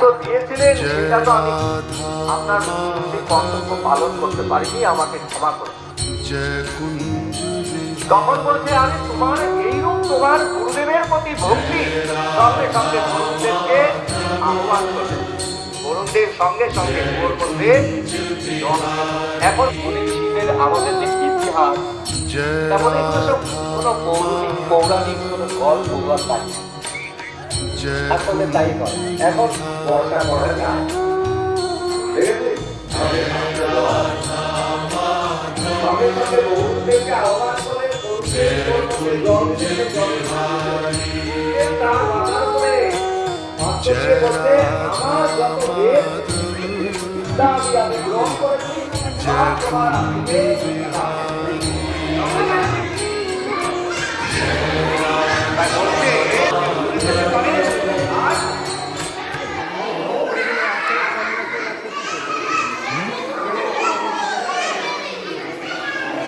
তো দিয়েছিলেন, সেটা তো আমি আপনার সেই কর্তব্য পালন করতে পারিনি, আমাকে ক্ষমা করুন। তখন বলছে, আমি তোমার এইরূপ তোমার গুরুদেবের প্রতি ভক্তি, সঙ্গে সঙ্গে গুরুদেবকে আহ্বান করবে। গুরুদেব সঙ্গে সঙ্গে গোর করবে। এখন শিবের আমাদের যে ইতিহাস, তেমন এগুলো সব কোনো পৌরাণিক কোনো গল্প বা কাহিনী আসলে তাই নয়। এখন বর্ষা পড়ে না, আহ্বান করে আমার যত আমি গ্রহণ করেছি তোমার